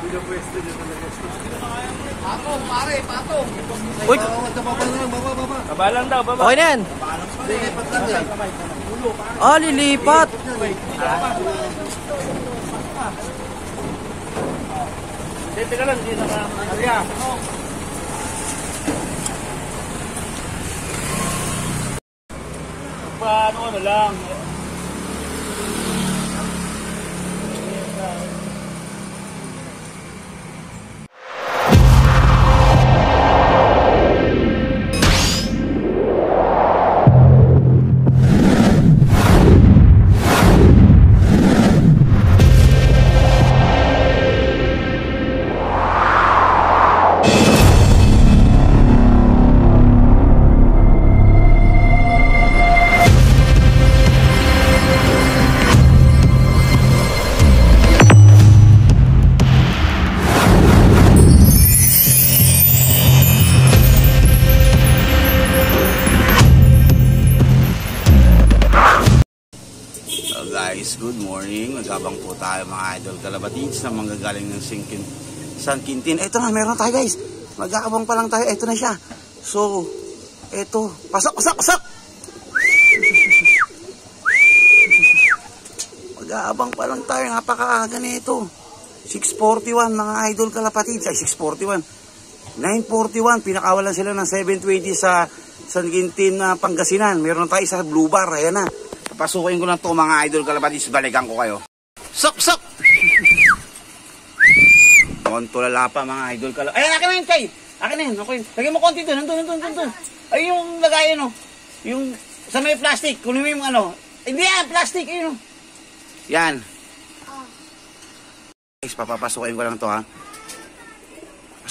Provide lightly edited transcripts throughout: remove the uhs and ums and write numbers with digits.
Pinapwesto niya talaga. Patong, pare, patong. Uy! Baba lang daw, baba. Okay na yan. Ah, lilipat. Teka lang, hindi naka-arya. Paano ano lang? Guys, good morning. Magabang po tayo mga idol kalabatids na manggagaling ng San Quintin. Ito na, meron tayo guys. Mag-aabang pa lang tayo. Ito na siya. So, ito. Pasok! Mag-aabang pa lang tayo. Napakaaga na ito. 6:41 mga idol kalapatids. Ay, 6:41. 9:41. Pinakawalan sila ng 7:20 sa San Quintin na Pangasinan. Meron tayo sa Blue Bar. Ayan na. Pasukin ko lang to mga idol kalapatids. Balikan ko kayo. Sok! Montolala pa mga idol kalapatids. Ay, akin na yun, Kay! Akin na yun. Okay. Lagyan mo konti doon. Nandun. Ay, yung lagayan, no? Yung sa may plastic. Kunin mo yung ano. Hindi yan, plastic. Ayun, no? Yan. Guys, papapasukin ko lang to, ha?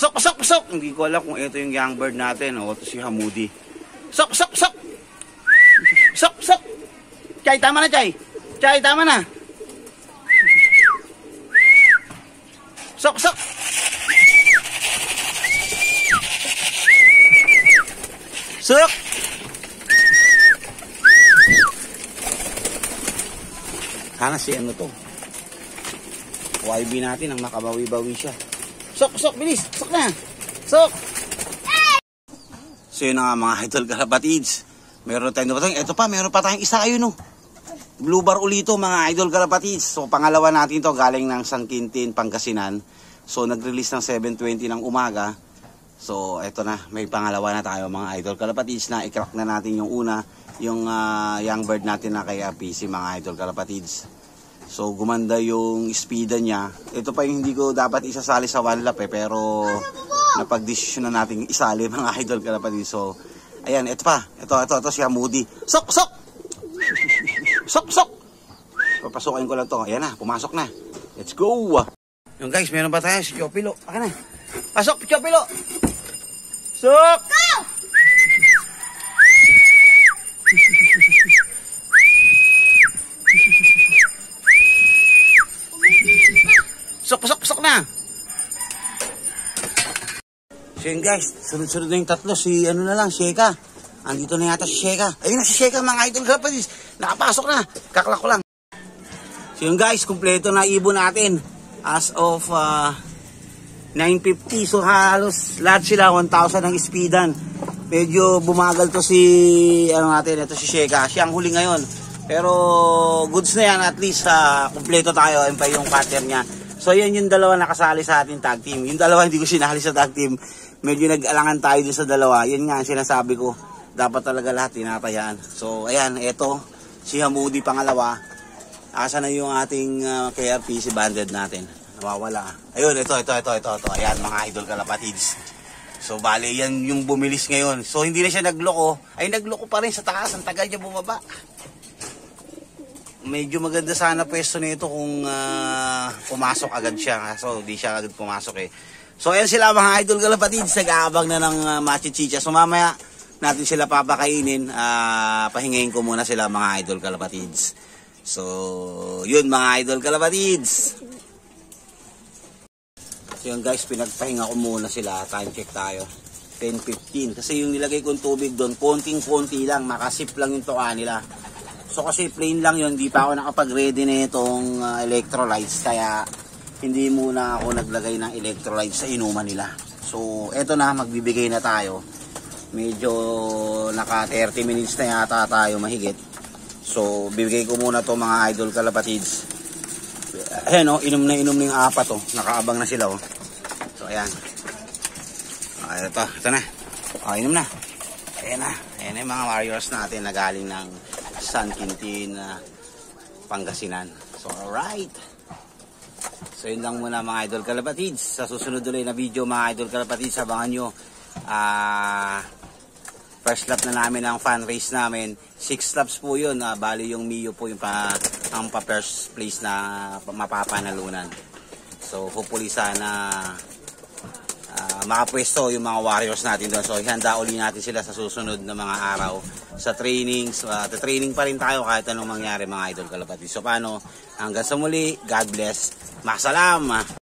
Pasok! Hindi ko alam kung ito yung young bird natin. O, ito si Hamudi. Sok! Chay, tama na, Chay. Chay, tama na. Sok! Sok! Sana si ano to. YB natin ang makabawi-bawi siya. Sok, bilis. Sok na. Sok! So yun na nga mga idol kalapatids. Meron tayong ito pa, meron pa tayong isa ayun, no. Blue Bar ulito mga idol kalapatids. So pangalawa natin to galing ng San Quintin, Pangasinan. So nag-release ng 7:20 ng umaga. So eto na, may pangalawa na tayo mga idol kalapatids na i-crack na natin yung una, yung young bird natin na kay PC mga idol kalapatids. So gumanda yung speeda niya. Ito pa yung hindi ko dapat isasali sa one lap pero napag-desisyon na natin isali mga idol kalapatids. So ayan, ito pa. Ito si Hamudi. Sok! Papasukin ko lang to. Ayan na, pumasok na. Let's go! Yung guys, meron ba tayo? Si Chopilo. Akin na. Pasok, Chopilo! Sok! Pasok na! So yun guys, sunod-sunod na yung tatlo. Si ano na lang, Sheka. Andito na yata si Sheka. Ayun na si Sheka mga idol kalapatids. Nakapasok na. Kaklak ko lang. So yun guys, kumpleto na ibon natin. As of 950. So halos lahat sila 1,000 ang speedan. Medyo bumagal to si ano natin, ito si Sheka. Siya ang huli ngayon. Pero goods na yan, at least kumpleto tayo. Ayun pa yung pattern niya. So yan yung dalawa nakasali sa ating tag team. Yung dalawa hindi ko sinali sa tag team. Medyo nag-alangan tayo dun sa dalawa. Yan nga sinasabi ko. Dapat talaga lahat tinatayaan. So ayan, eto si Hamudi pangalawa. Asa na yung ating KRPC banded natin? Nawawala. Ayun, ito. Ayan mga idol kalapatids. So bale yan yung bumilis ngayon. So hindi na siya nagloko. Ay nagloko pa rin sa taas. Ang tagal niya bumaba. Medyo maganda sana pwesto nito kung pumasok agad siya. So di siya agad pumasok eh. So ayan sila mga idol kalapatids. Nag-aabang na ng machichicha. So mamaya natin sila papakainin. Pahingayin ko muna sila mga idol kalapatids. So yun mga idol kalapatids. So yun guys, pinagpahinga ko muna sila. Time check tayo. 10:15. Kasi yung nilagay kong tubig doon, konting-konti lang. Makasip lang yung tuka nila. So kasi plain lang yun, hindi pa ako nakapag-ready na itong electrolytes. Kaya hindi muna ako naglagay ng electrolyte sa inuman nila. So, eto na, magbibigay na tayo. Medyo naka 30 minutes na yata tayo mahigit. So, bibigay ko muna to mga idol kalapatids. Ayan o, inom na yung apat o. Nakaabang na sila o. So, ayan. Ito na. Inom na. Ayan na. Ayan yung mga warriors natin na galing ng San Quintin, Pangasinan. So, alright. So, yun lang muna mga idol kalapatids. Sa susunod ulit na video mga idol kalapatids, abangan nyo. First lap na namin ang fan race namin. 6 laps po yun. Bali yung Mio po yung ang first place na mapapanalunan. So, hopefully sana makapwesto yung mga warriors natin doon. So, ihanda uli natin sila sa susunod na mga araw. Sa trainings, training pa rin tayo kahit anong mangyari mga idol kalapatids. So, paano? Hanggang sa muli, God bless. Masalam!